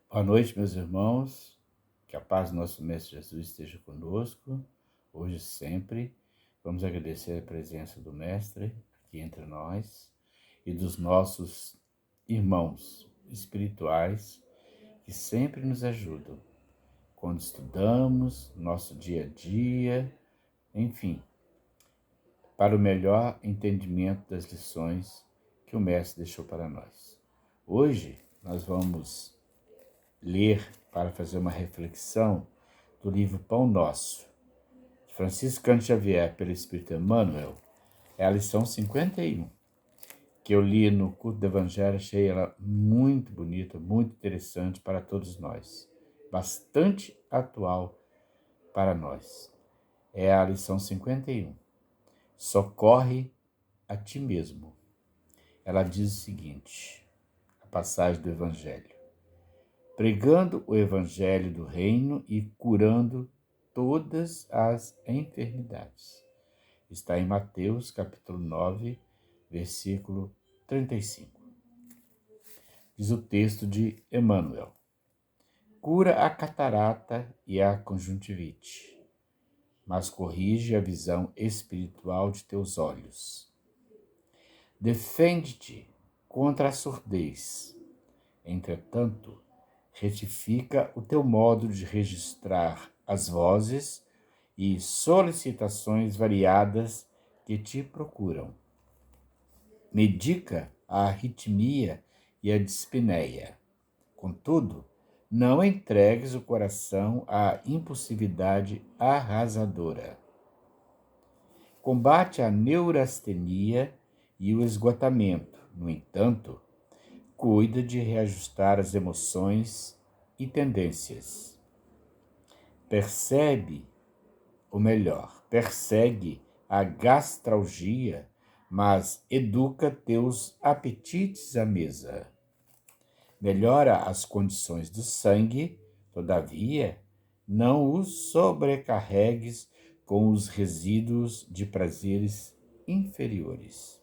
Boa noite, meus irmãos. Que a paz do nosso Mestre Jesus esteja conosco, hoje e sempre. Vamos agradecer a presença do Mestre aqui entre nós e dos nossos irmãos espirituais que sempre nos ajudam quando estudamos, nosso dia a dia, enfim, para o melhor entendimento das lições que o Mestre deixou para nós. Hoje nós vamos ler para fazer uma reflexão do livro Pão Nosso, de Francisco Cândido Xavier, pelo Espírito Emmanuel. É a lição 51, que eu li no culto do Evangelho, achei ela muito bonita, muito interessante para todos nós, bastante atual para nós. É a lição 51. Socorre a ti mesmo. Ela diz o seguinte, a passagem do Evangelho: pregando o evangelho do reino e curando todas as enfermidades. Está em Mateus, capítulo 9, versículo 35. Diz o texto de Emmanuel: cura a catarata e a conjuntivite, mas corrige a visão espiritual de teus olhos. Defende-te contra a surdez. Entretanto, retifica o teu modo de registrar as vozes e solicitações variadas que te procuram. Medica a arritmia e a dispneia. Contudo, não entregues o coração à impulsividade arrasadora. Combate a neurastenia e o esgotamento. No entanto, cuida de reajustar as emoções e tendências. Persegue a gastralgia, mas educa teus apetites à mesa. Melhora as condições do sangue, todavia, não os sobrecarregues com os resíduos de prazeres inferiores.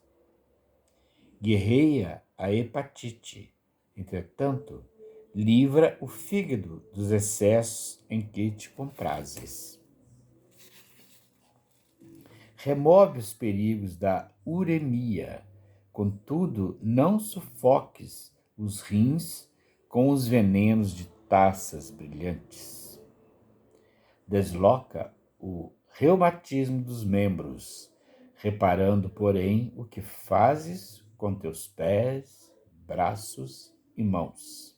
Guerreia a hepatite, entretanto, livra o fígado dos excessos em que te comprazes. Remove os perigos da uremia, contudo, não sufoques os rins com os venenos de taças brilhantes. Desloca o reumatismo dos membros, reparando, porém, o que fazes com teus pés, braços e mãos.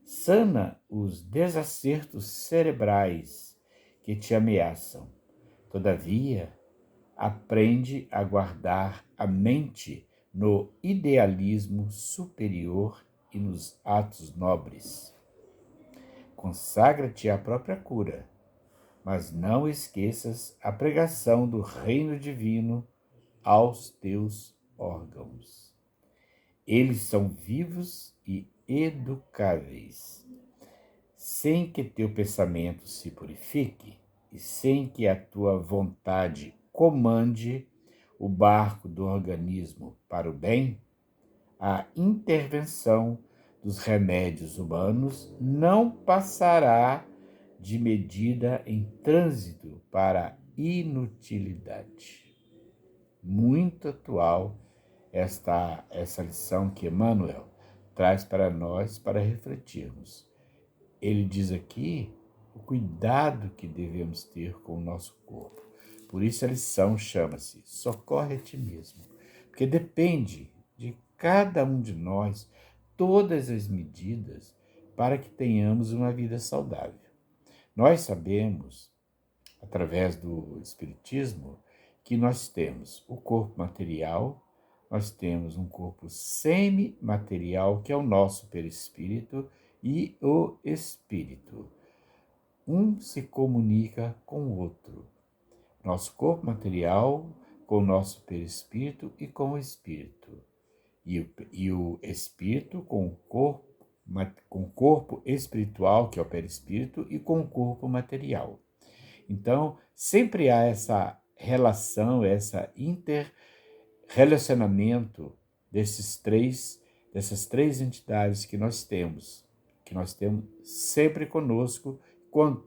Sana os desacertos cerebrais que te ameaçam. Todavia, aprende a guardar a mente no idealismo superior e nos atos nobres. Consagra-te à própria cura, mas não esqueças a pregação do reino divino aos teus órgãos. Eles são vivos e educáveis. Sem que teu pensamento se purifique e sem que a tua vontade comande o barco do organismo para o bem, a intervenção dos remédios humanos não passará de medida em trânsito para a inutilidade. Muito atual essa lição que Emmanuel traz para nós para refletirmos. Ele diz aqui o cuidado que devemos ter com o nosso corpo. Por isso a lição chama-se Socorre a ti mesmo, porque depende de cada um de nós todas as medidas para que tenhamos uma vida saudável. Nós sabemos, através do Espiritismo, que nós temos o corpo material, nós temos um corpo semimaterial, que é o nosso perispírito, e o espírito. Um se comunica com o outro. Nosso corpo material com o nosso perispírito e com o espírito. E o espírito com o corpo espiritual, que é o perispírito, e com o corpo material. Então, sempre há essa relação, essa interrelacionamento dessas três entidades que nós temos. que nós temos sempre conosco. Quando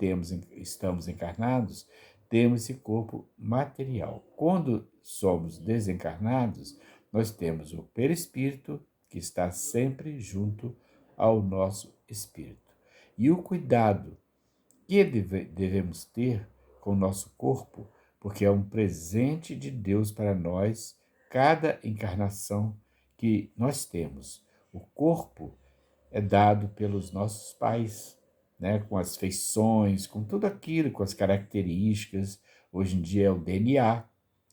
estamos encarnados, temos esse corpo material. Quando somos desencarnados, nós temos o perispírito, que está sempre junto ao nosso espírito. E o cuidado que devemos ter com o nosso corpo, porque é um presente de Deus para nós, cada encarnação que nós temos. O corpo é dado pelos nossos pais, né, com as feições, com tudo aquilo, com as características. Hoje em dia é o DNA,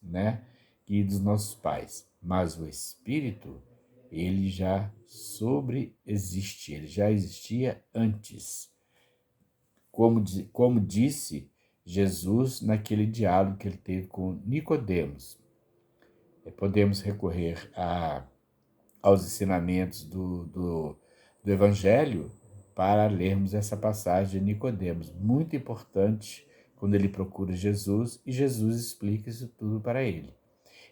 né, e dos nossos pais. Mas o espírito, ele já sobreexiste, ele já existia antes. Como disse Jesus naquele diálogo que ele teve com Nicodemos. Podemos recorrer aos ensinamentos do Evangelho para lermos essa passagem de Nicodemos, muito importante, quando ele procura Jesus e Jesus explica isso tudo para ele.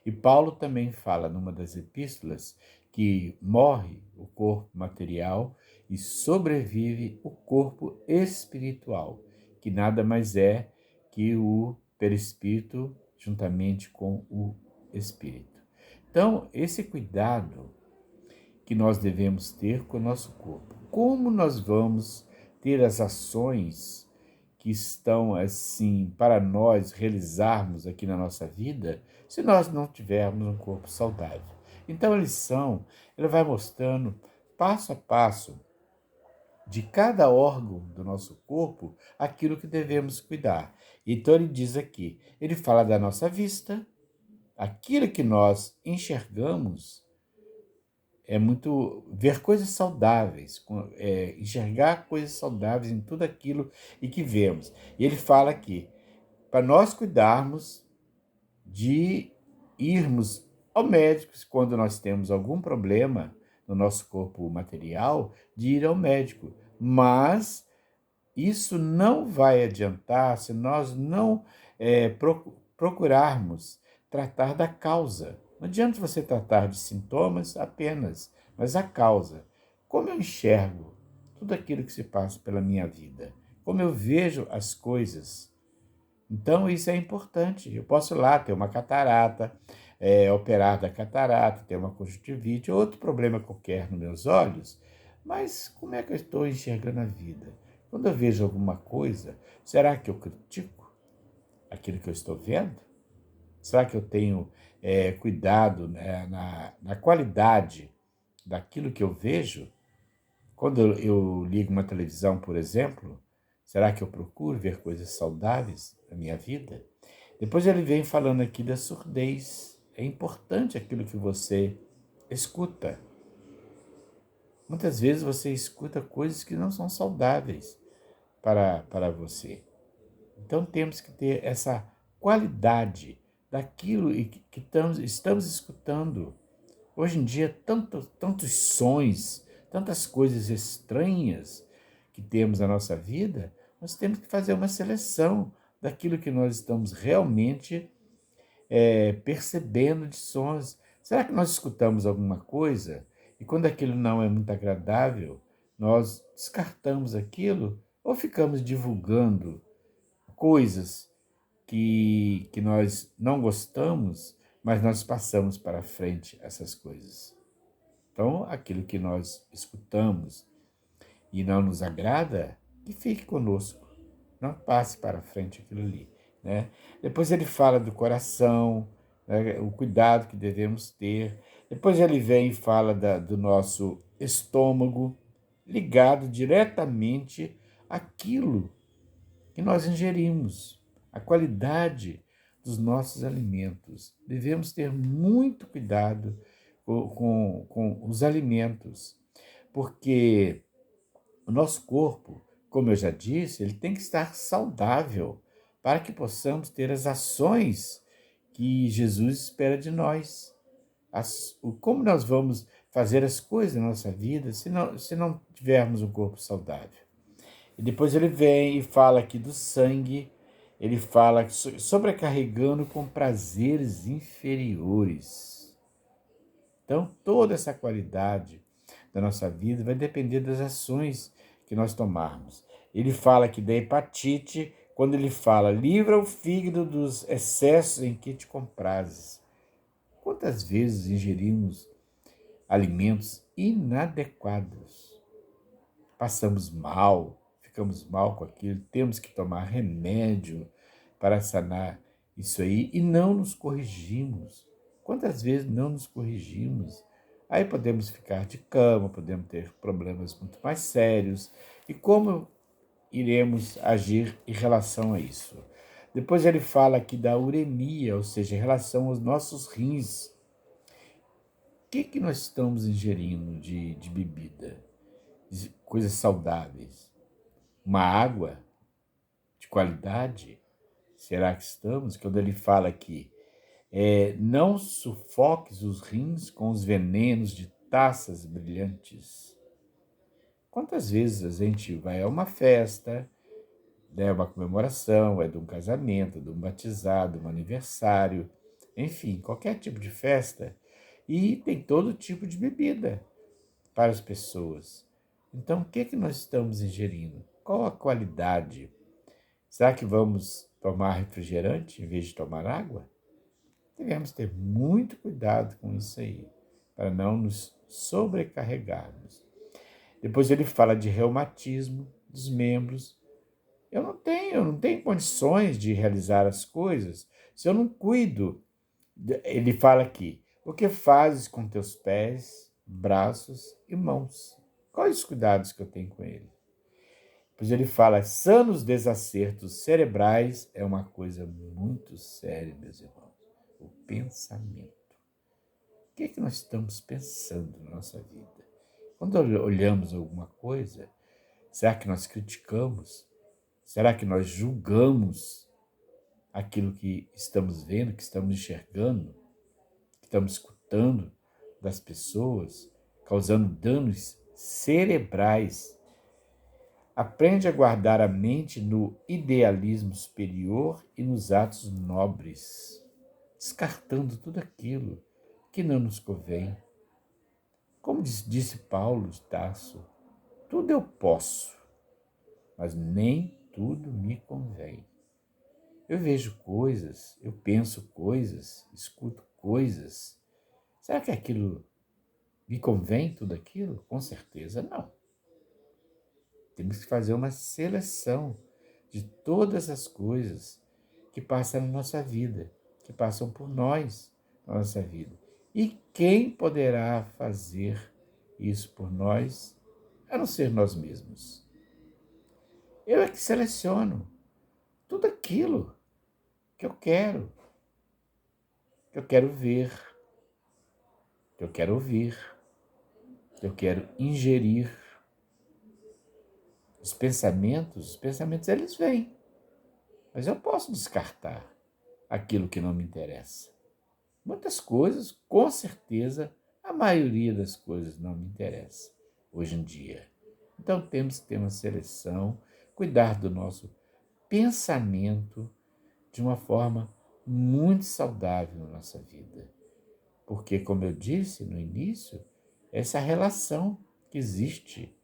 E Paulo também fala numa das epístolas que morre o corpo material e sobrevive o corpo espiritual, que nada mais é que o perispírito juntamente com o espírito. Então, esse cuidado que nós devemos ter com o nosso corpo. Como nós vamos ter as ações que estão assim para nós realizarmos aqui na nossa vida se nós não tivermos um corpo saudável? Então a lição, ela vai mostrando passo a passo de cada órgão do nosso corpo aquilo que devemos cuidar. Então ele diz aqui, ele fala da nossa vista, aquilo que nós enxergamos é muito ver coisas saudáveis, enxergar coisas saudáveis em tudo aquilo e que vemos. E ele fala aqui, para nós cuidarmos de irmos ao médico quando nós temos algum problema no nosso corpo material, de ir ao médico. Mas isso não vai adiantar se nós não procurarmos tratar da causa. Não adianta você tratar de sintomas apenas, mas a causa. Como eu enxergo tudo aquilo que se passa pela minha vida? Como eu vejo as coisas? Então, isso é importante. Eu posso ir lá ter uma catarata, operar da catarata, ter uma conjuntivite, outro problema qualquer nos meus olhos, mas como é que eu estou enxergando a vida? Quando eu vejo alguma coisa, será que eu critico aquilo que eu estou vendo? Será que eu tenho cuidado, né, na qualidade daquilo que eu vejo? Quando eu ligo uma televisão, por exemplo, será que eu procuro ver coisas saudáveis na minha vida? Depois ele vem falando aqui da surdez. É importante aquilo que você escuta. Muitas vezes você escuta coisas que não são saudáveis para você. Então temos que ter essa qualidade daquilo que estamos escutando. Hoje em dia, tantos sons, tantas coisas estranhas que temos na nossa vida, nós temos que fazer uma seleção daquilo que nós estamos realmente percebendo de sons. Será que nós escutamos alguma coisa e quando aquilo não é muito agradável, nós descartamos aquilo ou ficamos divulgando coisas que nós não gostamos, mas nós passamos para frente essas coisas? Então, aquilo que nós escutamos e não nos agrada, que fique conosco, não passe para frente aquilo ali, né? Depois ele fala do coração, né, o cuidado que devemos ter. Depois ele vem e fala do nosso estômago, ligado diretamente àquilo que nós ingerimos, a qualidade dos nossos alimentos. Devemos ter muito cuidado com os alimentos, porque o nosso corpo, como eu já disse, ele tem que estar saudável para que possamos ter as ações que Jesus espera de nós. Como nós vamos fazer as coisas na nossa vida se não tivermos um corpo saudável? E depois ele vem e fala aqui do sangue, ele fala sobrecarregando com prazeres inferiores. Então, toda essa qualidade da nossa vida vai depender das ações que nós tomarmos. Ele fala aqui da hepatite, quando ele fala, livra o fígado dos excessos em que te comprases. Quantas vezes ingerimos alimentos inadequados? Passamos mal, ficamos mal com aquilo, temos que tomar remédio para sanar isso aí e não nos corrigimos. Quantas vezes não nos corrigimos? Aí podemos ficar de cama, podemos ter problemas muito mais sérios. E como iremos agir em relação a isso? Depois ele fala aqui da uremia, ou seja, em relação aos nossos rins. O que nós estamos ingerindo de bebida? De coisas saudáveis? Uma água de qualidade? Será que estamos? Quando ele fala aqui, não sufoques os rins com os venenos de taças brilhantes. Quantas vezes a gente vai a uma festa, né, uma comemoração, é de um casamento, de um batizado, um aniversário, enfim, qualquer tipo de festa, e tem todo tipo de bebida para as pessoas. Então, o que nós estamos ingerindo? Qual a qualidade? Será que vamos tomar refrigerante em vez de tomar água? Devemos ter muito cuidado com isso aí, para não nos sobrecarregarmos. Depois ele fala de reumatismo dos membros. Eu não tenho condições de realizar as coisas se eu não cuido. Ele fala aqui, o que fazes com teus pés, braços e mãos? Quais os cuidados que eu tenho com ele? Pois ele fala, sanos desacertos cerebrais é uma coisa muito séria, meus irmãos. O pensamento. O que nós estamos pensando na nossa vida? Quando olhamos alguma coisa, será que nós criticamos? Será que nós julgamos aquilo que estamos vendo, que estamos enxergando, que estamos escutando das pessoas, causando danos cerebrais? Aprende a guardar a mente no idealismo superior e nos atos nobres, descartando tudo aquilo que não nos convém. Como disse Paulo de Tarso, tudo eu posso, mas nem tudo me convém. Eu vejo coisas, eu penso coisas, escuto coisas. Será que aquilo me convém, tudo aquilo? Com certeza não. Temos que fazer uma seleção de todas as coisas que passam na nossa vida, que passam por nós na nossa vida. E quem poderá fazer isso por nós, a não ser nós mesmos? Eu é que seleciono tudo aquilo que eu quero ver, que eu quero ouvir, que eu quero ingerir. Os pensamentos eles vêm, mas eu posso descartar aquilo que não me interessa. Muitas coisas, com certeza, a maioria das coisas não me interessa hoje em dia. Então temos que ter uma seleção, cuidar do nosso pensamento de uma forma muito saudável na nossa vida. Porque, como eu disse no início, essa relação que existe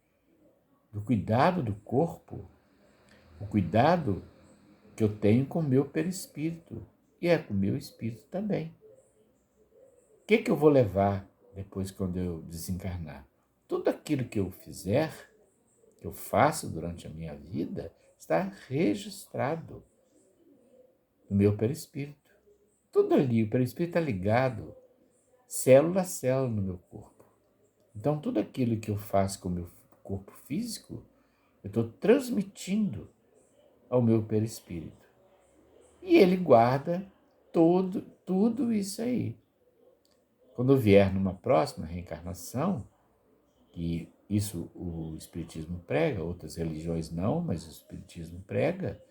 do cuidado do corpo, o cuidado que eu tenho com o meu perispírito e é com o meu espírito também. O que eu vou levar depois quando eu desencarnar? Tudo aquilo que eu fizer, que eu faço durante a minha vida, está registrado no meu perispírito. Tudo ali, o perispírito está ligado, célula a célula no meu corpo. Então, tudo aquilo que eu faço com o meu corpo físico, eu estou transmitindo ao meu perispírito. E ele guarda tudo isso aí. Quando eu vier numa próxima reencarnação, que isso o Espiritismo prega, outras religiões não, mas o Espiritismo prega,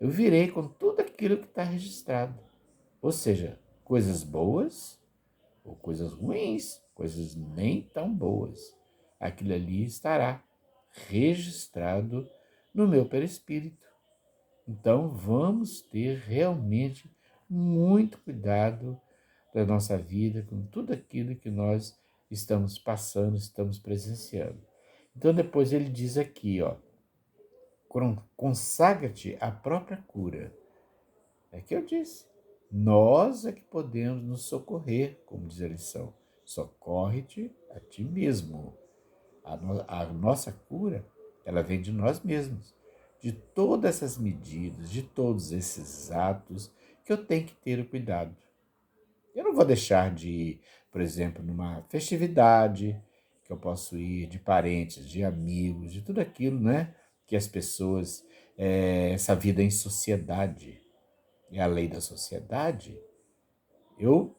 eu virei com tudo aquilo que está registrado. Ou seja, coisas boas ou coisas ruins, coisas nem tão boas. Aquilo ali estará registrado no meu perispírito. Então, vamos ter realmente muito cuidado da nossa vida com tudo aquilo que nós estamos passando, estamos presenciando. Então depois ele diz aqui, ó, consagra-te à própria cura. É que eu disse. Nós é que podemos nos socorrer, como diz a lição. Socorre-te a ti mesmo. A nossa cura, ela vem de nós mesmos. De todas essas medidas, de todos esses atos que eu tenho que ter o cuidado. Eu não vou deixar de ir, por exemplo, numa festividade, que eu posso ir de parentes, de amigos, de tudo aquilo, né? Que as pessoas, essa vida em sociedade, é a lei da sociedade, eu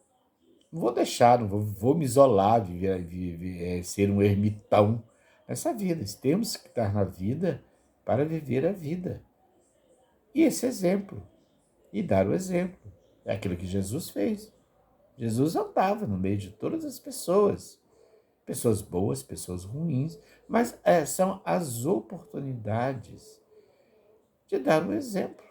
não vou deixar, não vou me isolar, ser um ermitão nessa vida. Temos que estar na vida para viver a vida. E esse exemplo, e dar o exemplo, é aquilo que Jesus fez. Jesus andava no meio de todas as pessoas, pessoas boas, pessoas ruins, mas são as oportunidades de dar o exemplo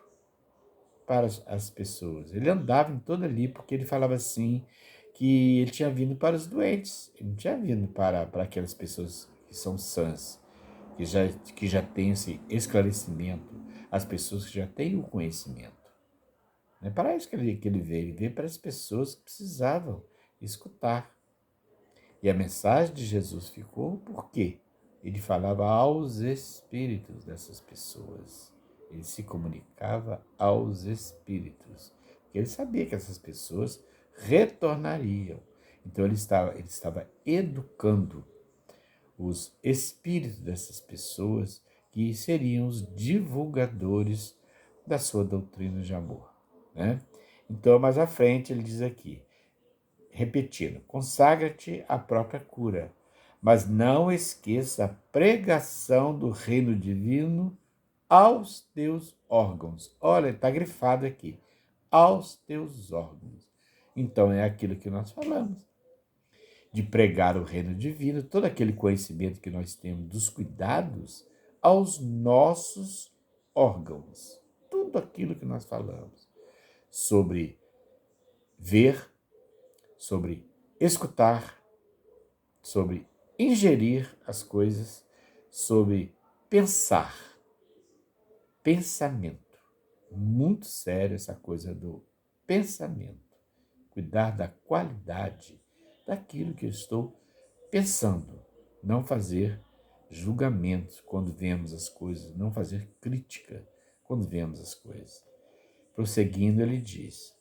para as pessoas. Ele andava em todo ali porque ele falava assim que ele tinha vindo para os doentes, ele não tinha vindo para aquelas pessoas que são sãs, que já têm esse esclarecimento, as pessoas que já têm o conhecimento. Não é para isso que ele veio para as pessoas que precisavam escutar. E a mensagem de Jesus ficou porque ele falava aos espíritos dessas pessoas. Ele se comunicava aos espíritos. Porque ele sabia que essas pessoas retornariam. Então ele estava educando os espíritos dessas pessoas que seriam os divulgadores da sua doutrina de amor, né? Então, mais à frente, ele diz aqui, repetindo, consagra-te à própria cura, mas não esqueça a pregação do reino divino aos teus órgãos. Olha, está grifado aqui, aos teus órgãos. Então, é aquilo que nós falamos, de pregar o reino divino, todo aquele conhecimento que nós temos dos cuidados aos nossos órgãos. Tudo aquilo que nós falamos sobre ver, sobre escutar, sobre ingerir as coisas, sobre pensar. Pensamento. Muito sério essa coisa do pensamento. Cuidar da qualidade daquilo que eu estou pensando. Não fazer julgamentos quando vemos as coisas, não fazer crítica quando vemos as coisas. Prosseguindo, ele diz: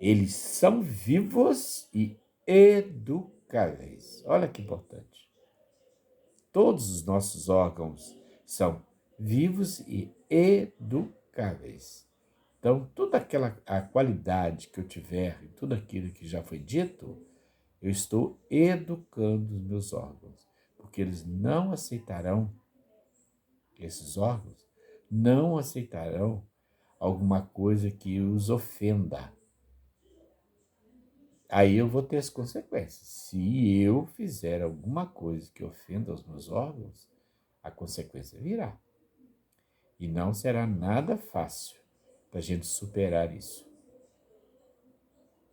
eles são vivos e educáveis. Olha que importante. Todos os nossos órgãos são vivos e educáveis. Então, toda a qualidade que eu tiver em tudo aquilo que já foi dito, eu estou educando os meus órgãos, porque eles não aceitarão, esses órgãos, não aceitarão alguma coisa que os ofenda. Aí eu vou ter as consequências. Se eu fizer alguma coisa que ofenda os meus órgãos, a consequência virá. E não será nada fácil para a gente superar isso.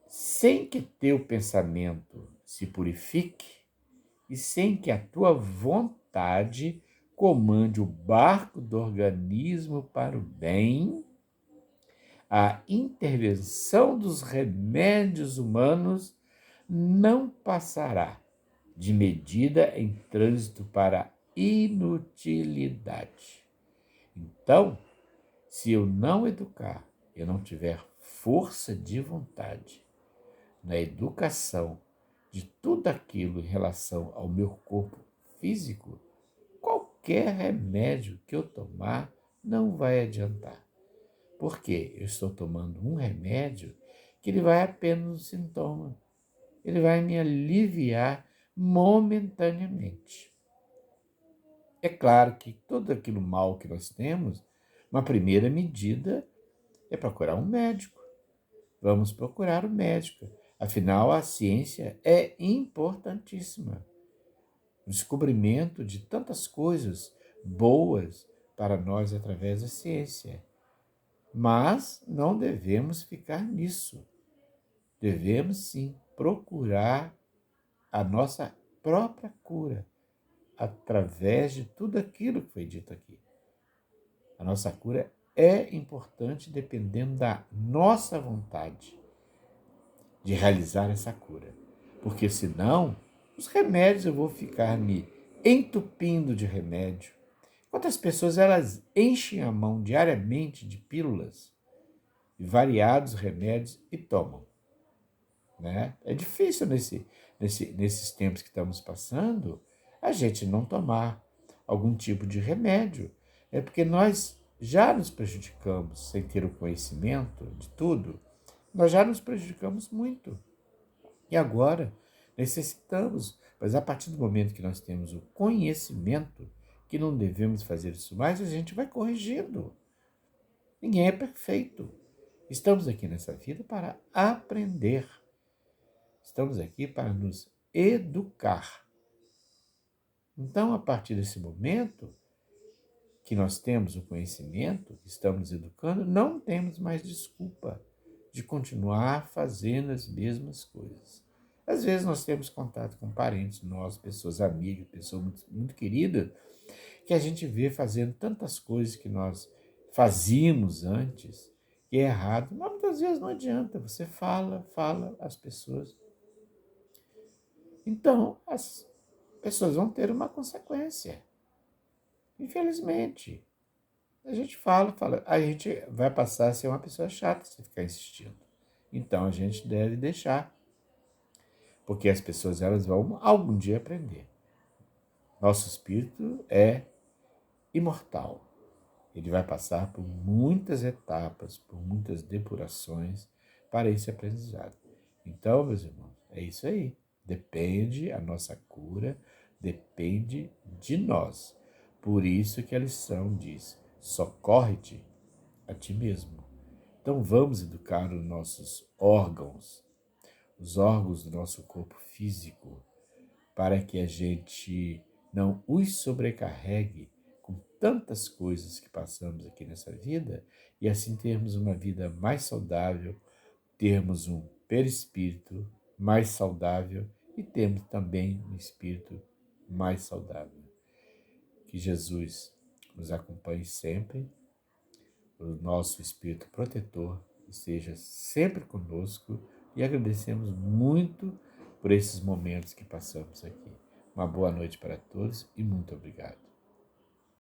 Sem que teu pensamento se purifique e sem que a tua vontade comande o barco do organismo para o bem, a intervenção dos remédios humanos não passará de medida em trânsito para a inutilidade. Então, se eu não educar, eu não tiver força de vontade na educação de tudo aquilo em relação ao meu corpo físico, qualquer remédio que eu tomar não vai adiantar. Porque eu estou tomando um remédio que ele vai apenas no sintoma. Ele vai me aliviar momentaneamente. É claro que todo aquilo mal que nós temos, uma primeira medida é procurar um médico. Vamos procurar o médico. Afinal, a ciência é importantíssima. O descobrimento de tantas coisas boas para nós através da ciência. Mas não devemos ficar nisso. Devemos sim procurar a nossa própria cura. através de tudo aquilo que foi dito aqui. A nossa cura é importante dependendo da nossa vontade de realizar essa cura. Porque senão, os remédios eu vou ficar me entupindo de remédio. Quantas pessoas elas enchem a mão diariamente de pílulas e variados remédios e tomam, né? É difícil nesses tempos que estamos passando a gente não tomar algum tipo de remédio. É porque nós já nos prejudicamos sem ter o conhecimento de tudo, nós já nos prejudicamos muito. E agora necessitamos, mas a partir do momento que nós temos o conhecimento que não devemos fazer isso mais, a gente vai corrigindo. Ninguém é perfeito. Estamos aqui nessa vida para aprender. Estamos aqui para nos educar. Então, a partir desse momento que nós temos o conhecimento, que estamos educando, não temos mais desculpa de continuar fazendo as mesmas coisas. Às vezes nós temos contato com parentes nossos, pessoas amigas, pessoas muito queridas, que a gente vê fazendo tantas coisas que nós fazíamos antes, que é errado, mas muitas vezes não adianta, você fala, as pessoas. Então, as pessoas vão ter uma consequência. Infelizmente. A gente fala, a gente vai passar a ser uma pessoa chata se ficar insistindo. Então, a gente deve deixar, porque as pessoas elas vão algum dia aprender. Nosso espírito é imortal. Ele vai passar por muitas etapas, por muitas depurações para esse aprendizado. Então, meus irmãos, é isso aí. Depende, a nossa cura depende de nós. Por isso que a lição diz: socorre-te a ti mesmo. Então vamos educar os nossos órgãos, os órgãos do nosso corpo físico, para que a gente não os sobrecarregue com tantas coisas que passamos aqui nessa vida e assim termos uma vida mais saudável, termos um perispírito mais saudável e termos também um espírito mais saudável. Que Jesus nos acompanhe sempre, o nosso espírito protetor esteja sempre conosco e agradecemos muito por esses momentos que passamos aqui. Uma boa noite para todos e muito obrigado.